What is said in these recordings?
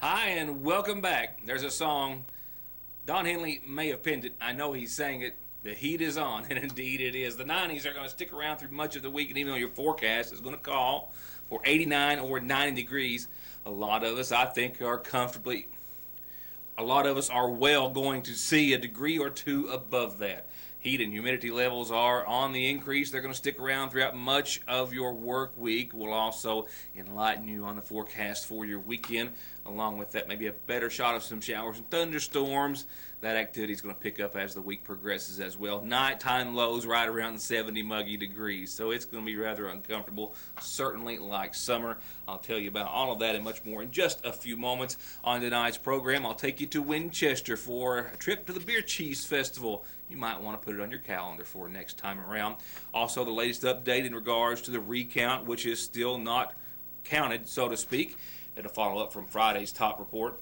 Hi, and welcome back. There's a song. Don Henley may have penned it. I know he sang it. The heat is on, and indeed it is. The 90s are going to stick around through much of the week, and even though your forecast is going to call for 89 or 90 degrees, a lot of us, I think, are comfortably. A lot of us are well going to see a degree or two above that. Heat and humidity levels are on the increase. They're going to stick around throughout much of your work week. We'll also enlighten you on the forecast for your weekend. Along with that, maybe a better shot of some showers and thunderstorms. That activity is going to pick up as the week progresses as well. Nighttime lows right around 70 muggy degrees, so it's going to be rather uncomfortable, certainly like summer. I'll tell you about all of that and much more in just a few moments. On tonight's program, I'll take you to Winchester for a trip to the Beer Cheese Festival. You might want to put it on your calendar for next time around. Also, the latest update in regards to the recount, which is still not counted, so to speak. It'll follow up from Friday's top report.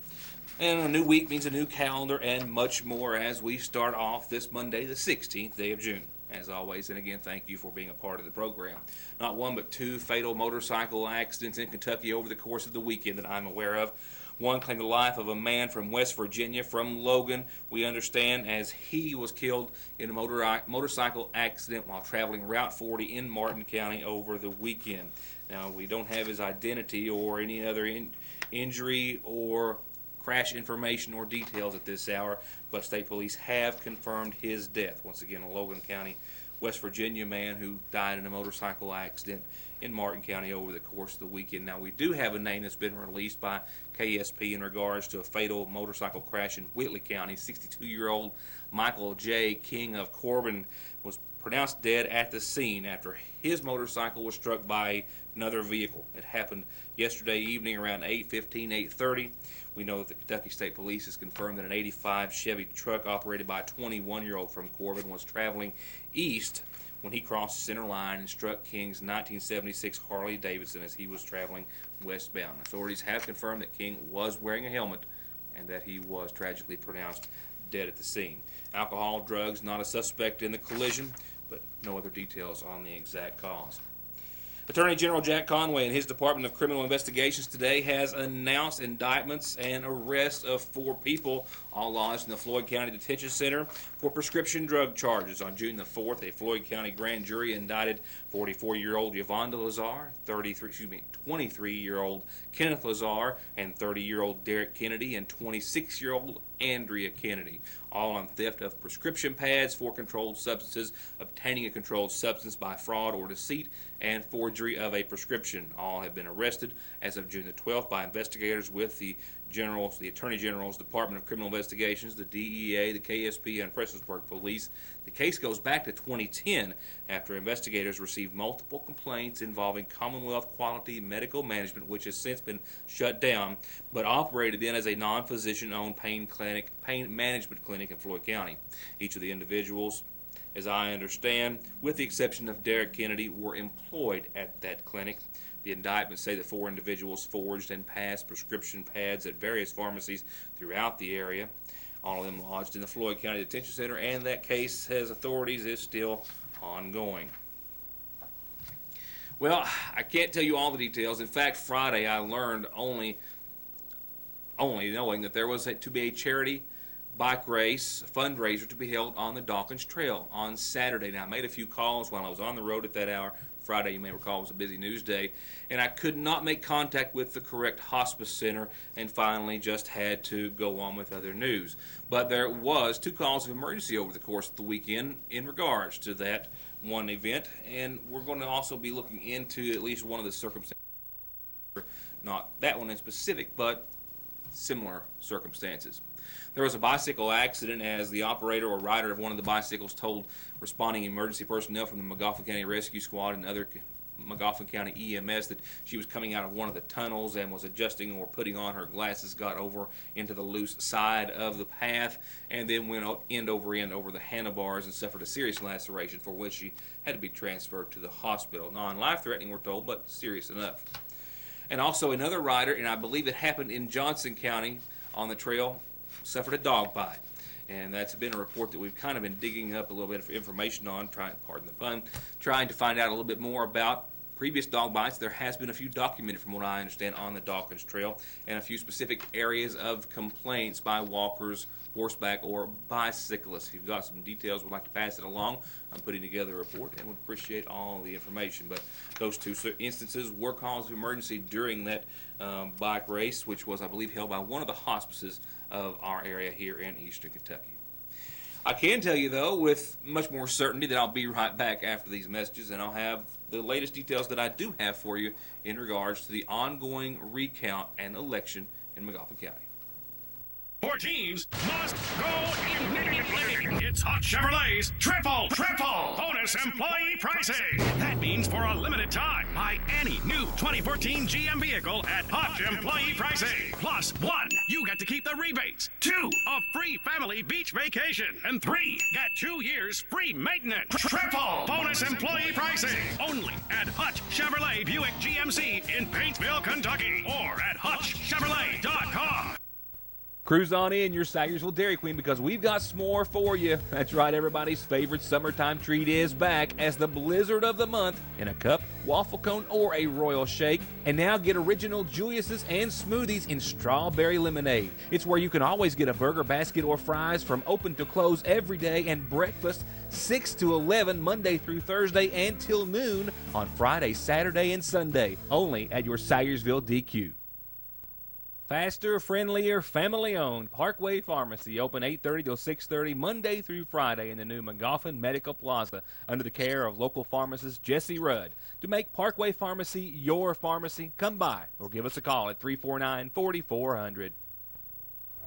And a new week means a new calendar and much more as we start off this Monday, the 16th day of June. As always, and again, thank you for being a part of the program. Not one but two fatal motorcycle accidents in Kentucky over the course of the weekend that I'm aware of. One claimed the life of a man from West Virginia, from Logan, we understand, as he was killed in a motorcycle accident while traveling Route 40 in Martin County over the weekend. Now, we don't have his identity or any other injury or crash information or details at this hour, but state police have confirmed his death. Once again, a Logan County, West Virginia man who died in a motorcycle accident in Martin County over the course of the weekend. Now, we do have a name that's been released by KSP in regards to a fatal motorcycle crash in Whitley County. 62-year-old Michael J. King of Corbin was pronounced dead at the scene after his motorcycle was struck by another vehicle. It happened yesterday evening around 8:15, 8:30. We know that the Kentucky State Police has confirmed that an 85 Chevy truck operated by a 21-year-old from Corbin was traveling east when he crossed the center line and struck King's 1976 Harley Davidson as he was traveling westbound. Authorities have confirmed that King was wearing a helmet and that he was tragically pronounced dead at the scene. Alcohol, drugs, not a suspect in the collision, but no other details on the exact cause. Attorney General Jack Conway and his Department of Criminal Investigations today has announced indictments and arrests of 4 people, all lodged in the Floyd County Detention Center for prescription drug charges. On June the 4th, a Floyd County grand jury indicted 44-year-old Yvonne Lazar, 23-year-old Kenneth Lazar, and 30-year-old Derek Kennedy, and 26-year-old Andrea Kennedy, all on theft of prescription pads for controlled substances, obtaining a controlled substance by fraud or deceit, and forgery of a prescription. All have been arrested as of June the 12th by investigators with the Attorney General's Department of Criminal Investigations, the DEA, the KSP, and Prestonsburg Police. The case goes back to 2010 after investigators received multiple complaints involving Commonwealth Quality Medical Management, which has since been shut down, but operated then as a non-physician-owned pain management clinic in Floyd County. Each of the individuals, as I understand, with the exception of Derek Kennedy, were employed at that clinic. The indictments say that 4 individuals forged and passed prescription pads at various pharmacies throughout the area. All of them lodged in the Floyd County Detention Center, and that case, says authorities, is still ongoing. Well, I can't tell you all the details. In fact, Friday I learned only knowing that there was to be a charity bike race fundraiser to be held on the Dawkins Trail on Saturday. Now, I made a few calls while I was on the road at that hour. Friday, you may recall, was a busy news day, and I could not make contact with the correct hospice center and finally just had to go on with other news. But there was 2 calls of emergency over the course of the weekend in regards to that one event, and we're going to also be looking into at least one of the circumstances, not that one in specific, but similar circumstances. There was a bicycle accident as the operator or rider of one of the bicycles told responding emergency personnel from the Magoffin County Rescue Squad and other Magoffin County EMS that she was coming out of one of the tunnels and was adjusting or putting on her glasses, got over into the loose side of the path, and then went end over the handlebars and suffered a serious laceration for which she had to be transferred to the hospital. Non-life-threatening, we're told, but serious enough. And also another rider, and I believe it happened in Johnson County on the trail, suffered a dog bite. And that's been a report that we've kind of been digging up a little bit of information on, trying to find out a little bit more about previous dog bites, there has been a few documented, from what I understand, on the Dawkins Trail, and a few specific areas of complaints by walkers, horseback, or bicyclists. If you've got some details, would like to pass it along, I'm putting together a report and would appreciate all the information. But those two instances were cause of emergency during that bike race, which was, I believe, held by one of the hospices of our area here in eastern Kentucky. I can tell you, though, with much more certainty that I'll be right back after these messages, and I'll have the latest details that I do have for you in regards to the ongoing recount and election in McGoffin County. 4 teams must go immediately. It's Hot Chevrolet's triple bonus employee pricing. That means for a limited time, buy any new 2014 GM vehicle at Hot Employee pricing. Plus 1, you get to keep the rebates. 2, a free family beach vacation. And 3, get 2 years free maintenance. Triple bonus employee pricing. Only at Hutch Chevrolet Buick GMC in Paintsville, Kentucky. Or at HutchChevrolet.com. Cruise on in your Sagersville Dairy Queen, because we've got s'more for you. That's right, everybody's favorite summertime treat is back as the blizzard of the month in a cup, waffle cone, or a royal shake. And now get original Julius's and smoothies in strawberry lemonade. It's where you can always get a burger, basket, or fries from open to close every day, and breakfast 6 to 11 Monday through Thursday and till noon on Friday, Saturday, and Sunday. Only at your Sagersville DQ. Faster, friendlier, family-owned Parkway Pharmacy, open 8:30 till 6:30 Monday through Friday in the new McGoffin Medical Plaza under the care of local pharmacist Jesse Rudd. To make Parkway Pharmacy your pharmacy, come by or give us a call at 349-4400.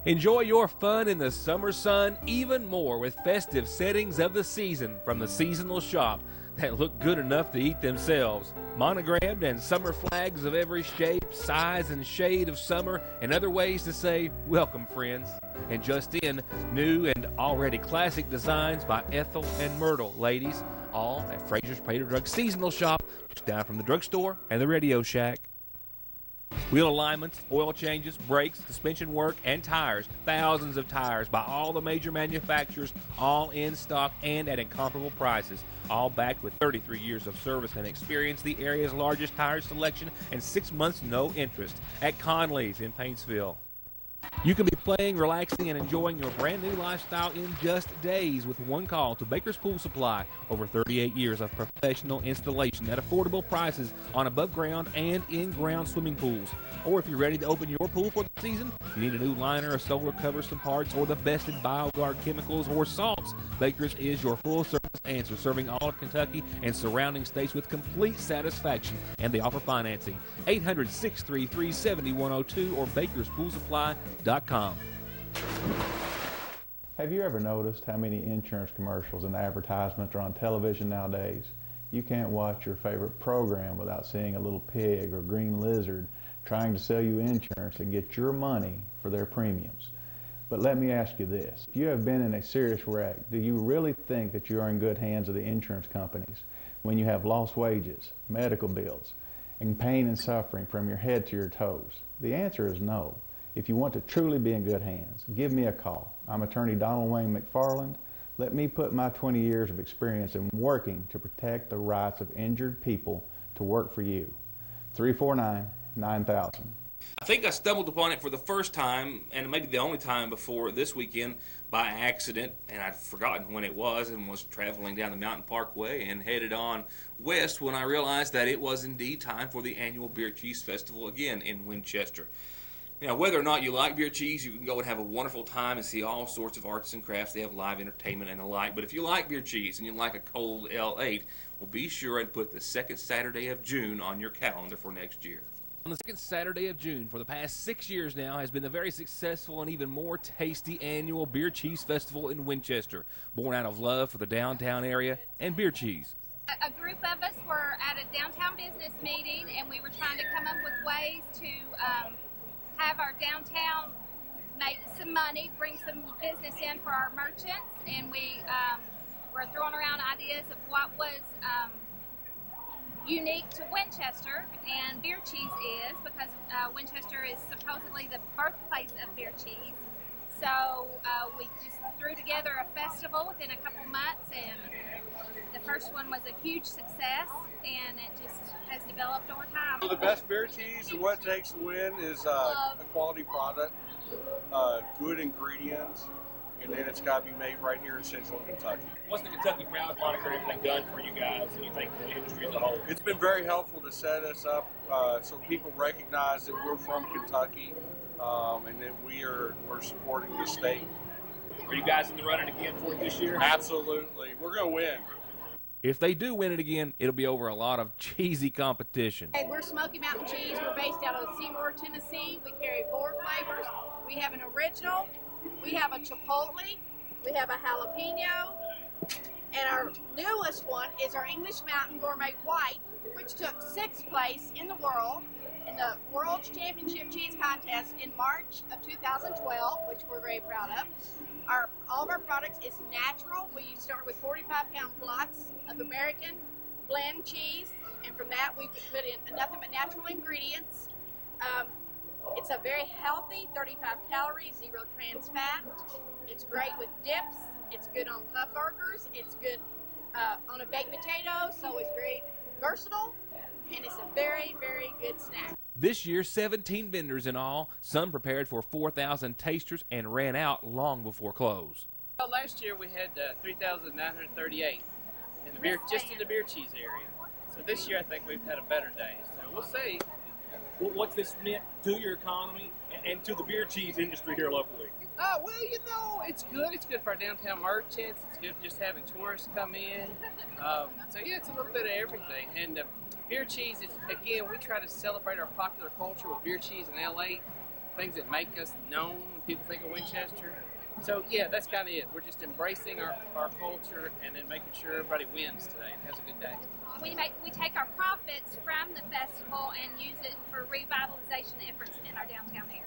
Enjoy your fun in the summer sun even more with festive settings of the season from the seasonal shop that look good enough to eat themselves. Monogrammed and summer flags of every shape, size, and shade of summer, and other ways to say, welcome, friends. And just in, new and already classic designs by Ethel and Myrtle, ladies, all at Fraser's Prater Drug Seasonal Shop, just down from the drugstore and the Radio Shack. Wheel alignments, oil changes, brakes, suspension work, and tires. Thousands of tires by all the major manufacturers, all in stock and at incomparable prices. All backed with 33 years of service and experience, the area's largest tire selection, and 6 months no interest at Conley's in Paintsville. You can be playing, relaxing, and enjoying your brand new lifestyle in just days with one call to Baker's Pool Supply. Over 38 years of professional installation at affordable prices on above ground and in-ground swimming pools. Or if you're ready to open your pool for the season, you need a new liner, a solar cover, some parts, or the best in BioGuard chemicals or salts, Baker's is your full-service answer, serving all of Kentucky and surrounding states with complete satisfaction, and they offer financing. 800-633-7102 or bakerspoolsupply.com. Have you ever noticed how many insurance commercials and advertisements are on television nowadays? You can't watch your favorite program without seeing a little pig or green lizard trying to sell you insurance and get your money for their premiums. But let me ask you this. If you have been in a serious wreck, do you really think that you are in good hands of the insurance companies when you have lost wages, medical bills, and pain and suffering from your head to your toes? The answer is no. If you want to truly be in good hands, give me a call. I'm attorney Donald Wayne McFarland. Let me put my 20 years of experience in working to protect the rights of injured people to work for you. 349-9000. I think I stumbled upon it for the first time, and maybe the only time before this weekend, by accident, and I'd forgotten when it was, and was traveling down the Mountain Parkway and headed on west when I realized that it was indeed time for the annual Beer Cheese Festival again in Winchester. Now, whether or not you like beer cheese, you can go and have a wonderful time and see all sorts of arts and crafts. They have live entertainment and the like. But if you like beer cheese and you like a cold L8, well, be sure and put the second Saturday of June on your calendar for next year. On the second Saturday of June, for the past 6 years now, has been the very successful and even more tasty annual Beer Cheese Festival in Winchester, born out of love for the downtown area and beer cheese. A group of us were at a downtown business meeting, and we were trying to come up with ways to have our downtown make some money, bring some business in for our merchants, and we were throwing around ideas of what was unique to Winchester and beer cheese is, because Winchester is supposedly the birthplace of beer cheese. So we just threw together a festival within a couple months, and the first one was a huge success, and it just has developed over time. The best beer cheese and what it takes to win is a quality product, good ingredients, and then it's got to be made right here in Central Kentucky. What's the Kentucky Proud moniker and everything done for you guys, and you think for the industry as a whole? It's been very helpful to set us up so people recognize that we're from Kentucky and that we're supporting the state. Are you guys in the running again for it this year? Absolutely. We're going to win. If they do win it again, it'll be over a lot of cheesy competition. Hey, we're Smoky Mountain Cheese. We're based out of Seymour, Tennessee. We carry 4 flavors. We have an original, we have a chipotle, we have a jalapeno, and our newest one is our English Mountain Gourmet White, which took 6th place in the world in the World Championship Cheese Contest in March of 2012, which we're very proud of. All of our products is natural. We start with 45-pound blocks of American blend cheese, and from that we put in nothing but natural ingredients. It's a very healthy, 35 calories, 0 trans fat. It's great with dips. It's good on pub burgers. It's good on a baked potato, so it's very versatile, and it's a very, very good snack. This year, 17 vendors in all. Some prepared for 4,000 tasters and ran out long before close. Well, last year we had 3,938 in the beer, just in the beer cheese area. So this year I think we've had a better day. So we'll see. Well, what's this meant to your economy and to the beer cheese industry here locally? Well, you know, it's good. It's good for our downtown merchants. It's good just having tourists come in. So yeah, it's a little bit of everything. And beer cheese is, again, we try to celebrate our popular culture with beer cheese in LA, things that make us known when people think of Winchester. So yeah, that's kind of it. We're just embracing our culture and then making sure everybody wins today and has a good day. We take our profits from the festival and use it for revitalization efforts in our downtown area.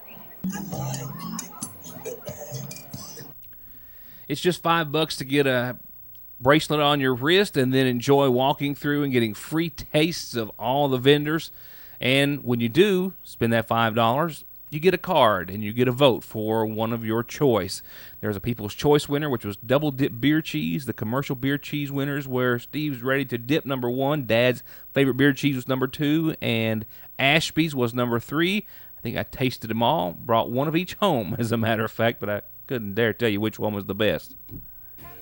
It's just $5 to get a bracelet on your wrist and then enjoy walking through and getting free tastes of all the vendors. And when you do spend that $5, you get a card and you get a vote for one of your choice. There's a People's Choice winner, which was Double Dip Beer Cheese. The commercial beer cheese winners where Steve's Ready to Dip number 1, Dad's favorite beer cheese was number 2, and Ashby's was number 3. I think I tasted them all, brought one of each home, as a matter of fact, but I couldn't dare tell you which one was the best.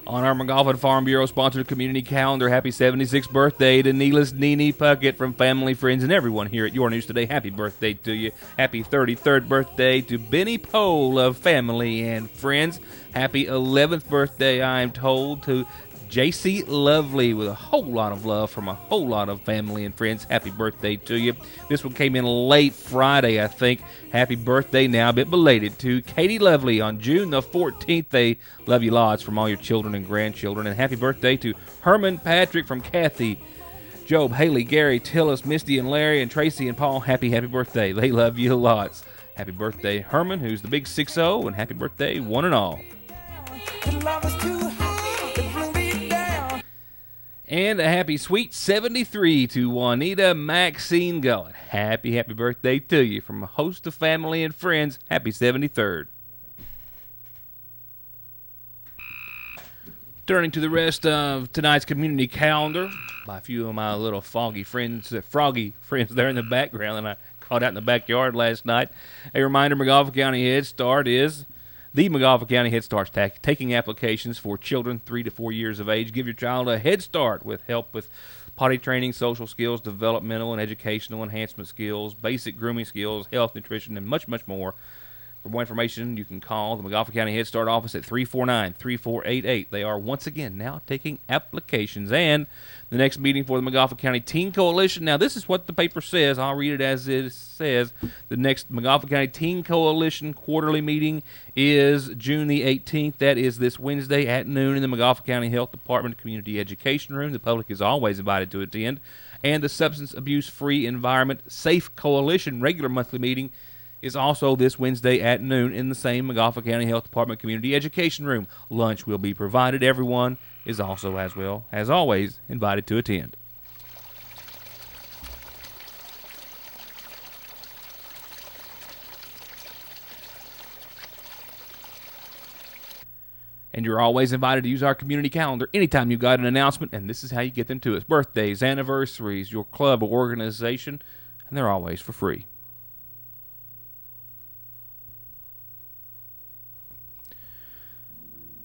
On our McGoffin Farm Bureau sponsored community calendar, happy 76th birthday to Neelis Nene Puckett from family, friends, and everyone here at Your News Today. Happy birthday to you. Happy 33rd birthday to Benny Pohl of family and friends. Happy 11th birthday, I'm told, to JC Lovely, with a whole lot of love from a whole lot of family and friends. Happy birthday to you. This one came in late Friday, I think. Happy birthday now, a bit belated, to Katie Lovely on June the 14th. They love you lots from all your children and grandchildren. And happy birthday to Herman Patrick from Kathy, Job, Haley, Gary, Tillis, Misty, and Larry, and Tracy and Paul. Happy birthday. They love you lots. Happy birthday, Herman, who's the big 6-0, and happy birthday, one and all. And a happy sweet 73 to Juanita Maxine Gullet. Happy birthday to you from a host of family and friends. Happy 73rd. Turning to the rest of tonight's community calendar, by a few of my little froggy friends there in the background that I caught out in the backyard last night. A reminder, McGoffin County Head Start is the McGoffin County Head Start's taking applications for children 3 to 4 years of age. Give your child a head start with help with potty training, social skills, developmental and educational enhancement skills, basic grooming skills, health, nutrition, and much, much more. For more information, you can call the McGoffin County Head Start office at 349-3488. They are once again now taking applications. And the next meeting for the McGoffin County Teen Coalition. Now, this is what the paper says. I'll read it as it says. The next McGoffin County Teen Coalition quarterly meeting is June the 18th. That is this Wednesday at noon in the McGoffin County Health Department Community Education Room. The public is always invited to attend. And the Substance Abuse Free Environment Safe Coalition regular monthly meeting is also this Wednesday at noon in the same McGoffin County Health Department Community Education Room. Lunch will be provided. Everyone is also, as well as always, invited to attend. And you're always invited to use our community calendar anytime you've got an announcement, and this is how you get them to us. Birthdays, anniversaries, your club or organization, and they're always for free.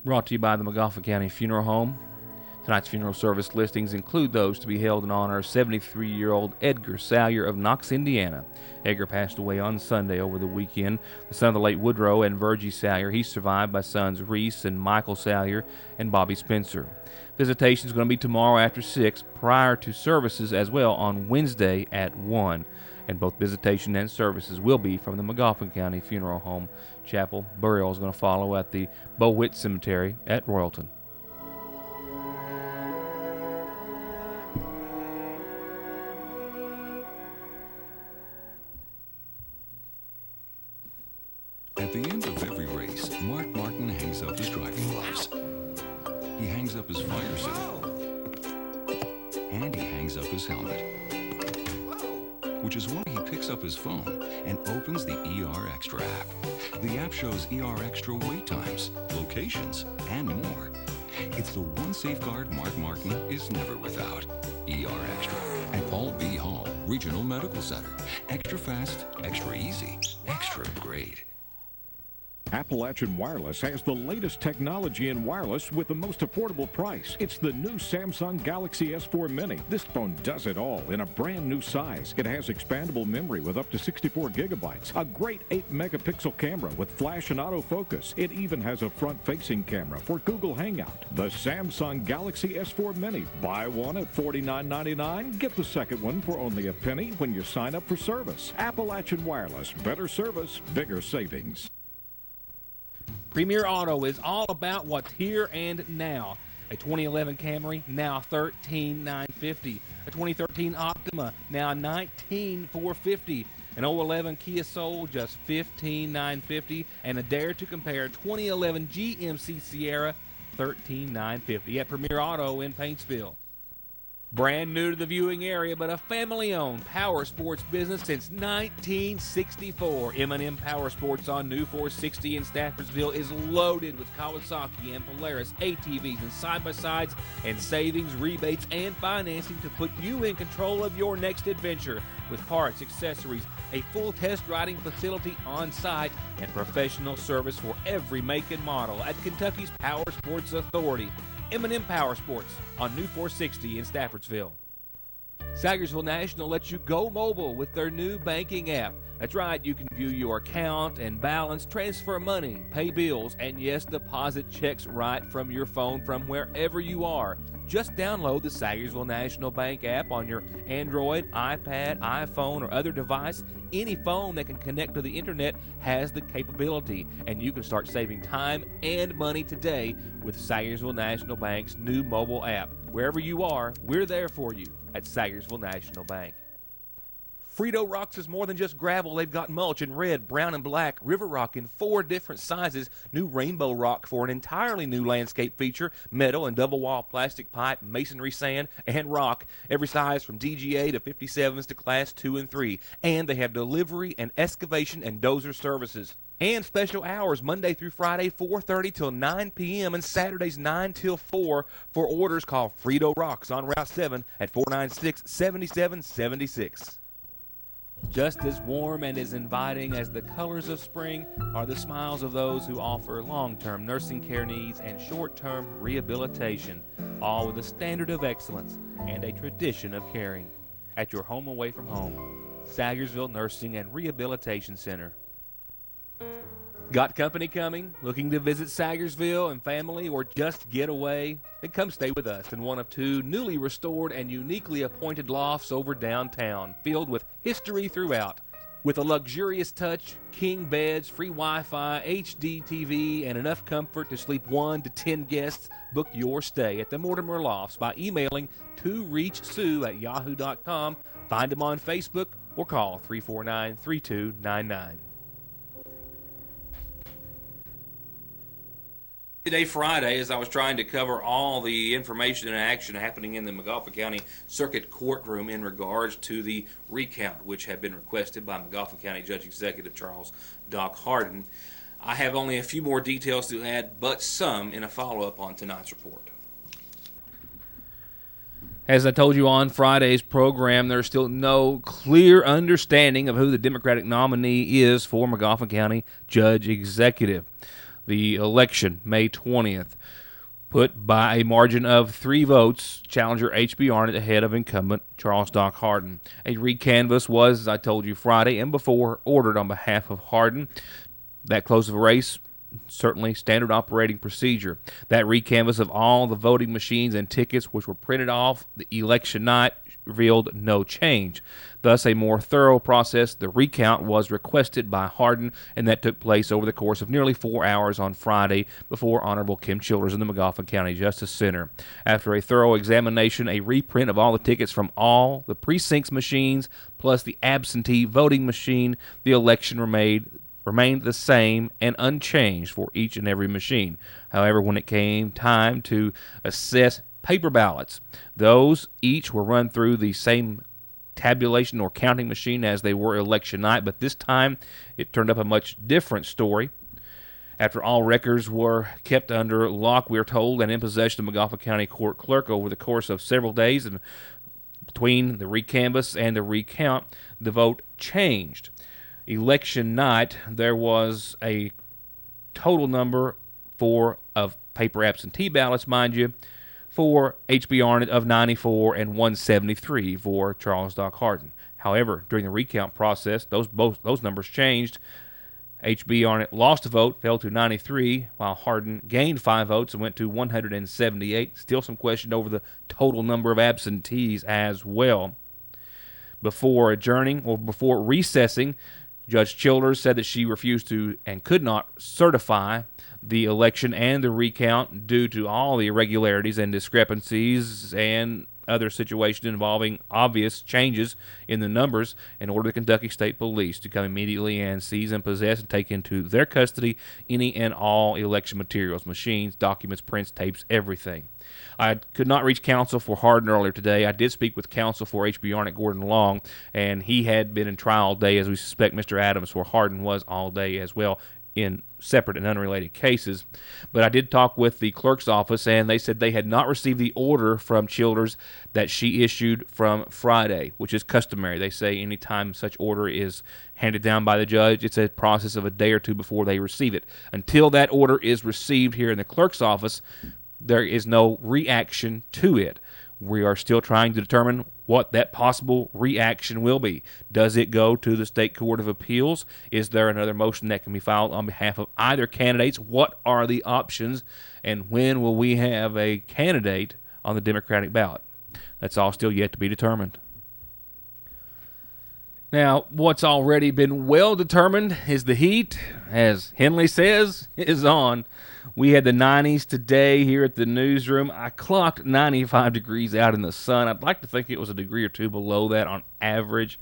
Brought to you by the McGoffin County Funeral Home. Tonight's funeral service listings include those to be held in honor of 73-year-old Edgar Salyer of Knox, Indiana. Edgar passed away on Sunday over the weekend. The son of the late Woodrow and Virgie Salyer. He's survived by sons Reese and Michael Salyer and Bobby Spencer. Visitation is going to be tomorrow after 6, prior to services as well on Wednesday at 1. And both visitation and services will be from the McGoffin County Funeral Home. Chapel burial is going to follow at the Bowitt Cemetery at Royalton. At the end of every race, Mark Martin hangs up his driving gloves. He hangs up his fire suit. And he hangs up his helmet. Which is why he picks up his phone and opens the ER Extra app. The app shows ER Extra wait times, locations, and more. It's the one safeguard Mark Martin is never without. ER Extra at Paul B. Hall Regional Medical Center. Extra fast, extra easy, extra great. Appalachian Wireless has the latest technology in wireless with the most affordable price. It's the new Samsung Galaxy S4 Mini. This phone does it all in a brand new size. It has expandable memory with up to 64 gigabytes, a great 8-megapixel camera with flash and autofocus. It even has a front-facing camera for Google Hangout. The Samsung Galaxy S4 Mini. Buy one at $49.99. Get the second one for only a penny when you sign up for service. Appalachian Wireless. Better service, bigger savings. Premier Auto is all about what's here and now. A 2011 Camry, now $13,950. A 2013 Optima, now $19,450. An 011 Kia Soul, just $15,950. And a Dare to Compare 2011 GMC Sierra, $13,950 at Premier Auto in Paintsville. Brand new to the viewing area, but a family-owned power sports business since 1964. M&M Power Sports on New 460 in Staffordsville is loaded with Kawasaki and Polaris ATVs and side-by-sides and savings, rebates, and financing to put you in control of your next adventure with parts, accessories, a full test riding facility on site, and professional service for every make and model at Kentucky's Power Sports Authority. M&M Power Sports on New 460 in Staffordsville. Sagersville National lets you go mobile with their new banking app. That's right, you can view your account and balance, transfer money, pay bills, and yes, deposit checks right from your phone from wherever you are. Just download the Sagersville National Bank app on your Android, iPad, iPhone, or other device. Any phone that can connect to the internet has the capability, and you can start saving time and money today with Sagersville National Bank's new mobile app. Wherever you are, we're there for you at Sagersville National Bank. Frito Rocks is more than just gravel. They've got mulch in red, brown, and black, river rock in 4 different sizes, new rainbow rock for an entirely new landscape feature, metal and double-wall plastic pipe, masonry sand, and rock, every size from DGA to 57s to Class 2 and 3. And they have delivery and excavation and dozer services. And special hours Monday through Friday, 4:30 till 9 p.m. and Saturdays 9 till 4. For orders, call Frito Rocks on Route 7 at 496-7776. Just as warm and as inviting as the colors of spring are the smiles of those who offer long-term nursing care needs and short-term rehabilitation, all with a standard of excellence and a tradition of caring. At your home away from home, Sagersville Nursing and Rehabilitation Center. Got company coming? Looking to visit Sagersville and family or just get away? Then come stay with us in one of 2 newly restored and uniquely appointed lofts over downtown, filled with history throughout. With a luxurious touch, king beds, free Wi-Fi, HD TV, and enough comfort to sleep 1 to 10 guests, book your stay at the Mortimer Lofts by emailing toreachsue@yahoo.com, find them on Facebook, or call 349-3299. Today, Friday, as I was trying to cover all the information and action happening in the McGoffin County Circuit Courtroom in regards to the recount, which had been requested by McGoffin County Judge Executive Charles Doc Harden, I have only a few more details to add, but some in a follow-up on tonight's report. As I told you on Friday's program, there's still no clear understanding of who the Democratic nominee is for Magoffin County Judge Executive. The election, May 20th, put by a margin of 3 votes, challenger H.B. Arnott ahead of incumbent Charles Doc Hardin. A recanvass was, as I told you Friday and before, ordered on behalf of Hardin. That close of a race, certainly standard operating procedure. That recanvass of all the voting machines and tickets which were printed off the election night revealed no change. Thus, a more thorough process, the recount, was requested by Hardin, and that took place over the course of nearly 4 hours on Friday before Honorable Kim Childers in the Magoffin County Justice Center. After a thorough examination, a reprint of all the tickets from all the precincts machines plus the absentee voting machine, the election remained the same and unchanged for each and every machine. However, when it came time to assess paper ballots, those each were run through the same tabulation or counting machine as they were election night, but this time it turned up a much different story. After all records were kept under lock, we are told, and in possession of Magoffin County Court Clerk over the course of several days, and between the recanvass and the recount, the vote changed. Election night, there was a total number of paper absentee ballots, mind you, for H.B. Arnott of 94 and 173 for Charles Doc Hardin. However, during the recount process, those numbers changed. H.B. Arnott lost a vote, fell to 93, while Hardin gained 5 votes and went to 178. Still some question over the total number of absentees as well. Before adjourning, or before recessing, Judge Childers said that she refused to and could not certify the election and the recount due to all the irregularities and discrepancies and other situations involving obvious changes in the numbers, and ordered the Kentucky State Police to come immediately and seize and possess and take into their custody any and all election materials, machines, documents, prints, tapes, everything. I could not reach counsel for Hardin earlier today. I did speak with counsel for H.B. Arnott, Gordon Long, and he had been in trial all day, as we suspect Mr. Adams for Hardin was all day as well, in separate and unrelated cases. But I did talk with the clerk's office, and they said they had not received the order from Childers that she issued from Friday, which is customary. They say anytime such order is handed down by the judge, it's a process of a day or two before they receive it. Until that order is received here in the clerk's office, there is no reaction to it. We are still trying to determine what that possible reaction will be. Does it go to the State Court of Appeals? Is there another motion that can be filed on behalf of either candidates? What are the options? And when will we have a candidate on the Democratic ballot? That's all still yet to be determined. Now, what's already been well determined is the heat, as Henley says, is on. We had the 90s today here at the newsroom. I clocked 95 degrees out in the sun. I'd like to think it was a degree or two below that on average.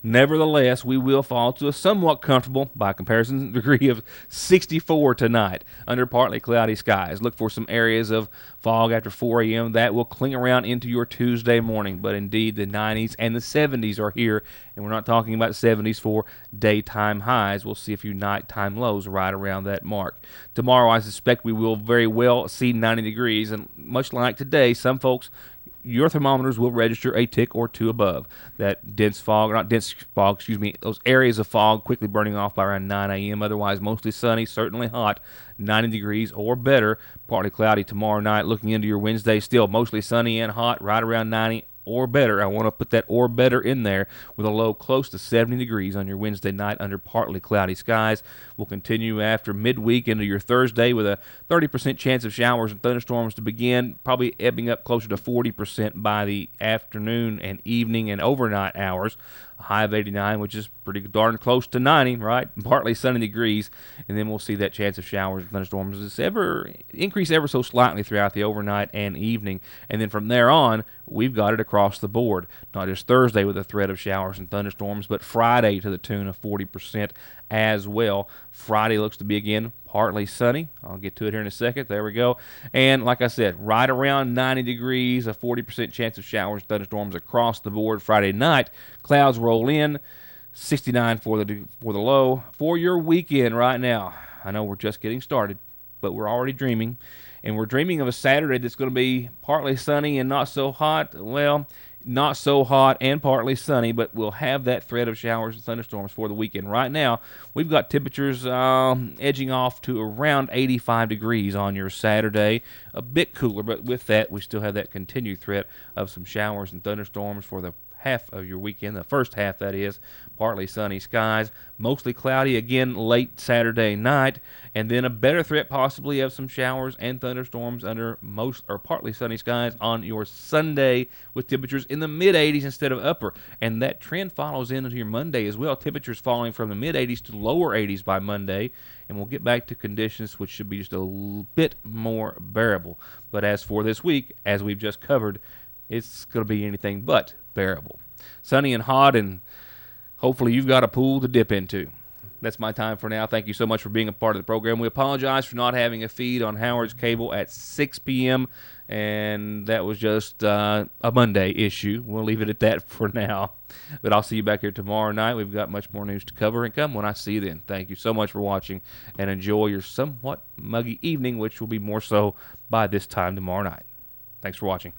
Nevertheless, we will fall to a somewhat comfortable, by comparison, degree of 64 tonight under partly cloudy skies. Look for some areas of fog after 4 a.m. That will cling around into your Tuesday morning. But indeed, the 90s and the 70s are here, and we're not talking about 70s for daytime highs. We'll see a few nighttime lows right around that mark. Tomorrow, I suspect we will very well see 90 degrees, and much like today, some folks, your thermometers will register a tick or two above. That dense fog, or not dense fog, those areas of fog quickly burning off by around 9 a.m. Otherwise, mostly sunny, certainly hot, 90 degrees or better. Partly cloudy tomorrow night. Looking into your Wednesday, still mostly sunny and hot, right around 90 or better. I want to put that or better in there with a low close to 70 degrees on your Wednesday night under partly cloudy skies. We'll continue after midweek into your Thursday with a 30% chance of showers and thunderstorms to begin, probably ebbing up closer to 40% by the afternoon and evening and overnight hours. A high of 89, which is pretty darn close to 90, right? Partly sunny degrees, and then we'll see that chance of showers and thunderstorms increase ever so slightly throughout the overnight and evening, and then from there on, we've got it across the board. Not just Thursday with a threat of showers and thunderstorms, but Friday to the tune of 40% as well. Friday looks to be, again, partly sunny. I'll get to it here in a second. There we go. And like I said, right around 90 degrees, a 40% chance of showers and thunderstorms across the board. Friday night, clouds roll in, 69 for the low. For your weekend right now, I know we're just getting started, but we're already dreaming. And we're dreaming of a Saturday that's going to be partly sunny and not so hot. Well, not so hot and partly sunny, but we'll have that threat of showers and thunderstorms for the weekend. Right now, we've got temperatures edging off to around 85 degrees on your Saturday. A bit cooler, but with that, we still have that continued threat of some showers and thunderstorms for the half of your weekend, the first half that is, partly sunny skies, mostly cloudy again late Saturday night, and then a better threat possibly of some showers and thunderstorms under most or partly sunny skies on your Sunday with temperatures in the mid-80s instead of upper, and that trend follows into your Monday as well, temperatures falling from the mid-80s to lower 80s by Monday, and we'll get back to conditions which should be just a bit more bearable. But as for this week, as we've just covered, it's going to be anything but bearable. Sunny and hot, and hopefully you've got a pool to dip into. That's my time for now. Thank you so much for being a part of the program. We apologize for not having a feed on Howard's Cable at 6 p.m., and that was just a Monday issue. We'll leave it at that for now. But I'll see you back here tomorrow night. We've got much more news to cover, and come when I see you then. Thank you so much for watching, and enjoy your somewhat muggy evening, which will be more so by this time tomorrow night. Thanks for watching.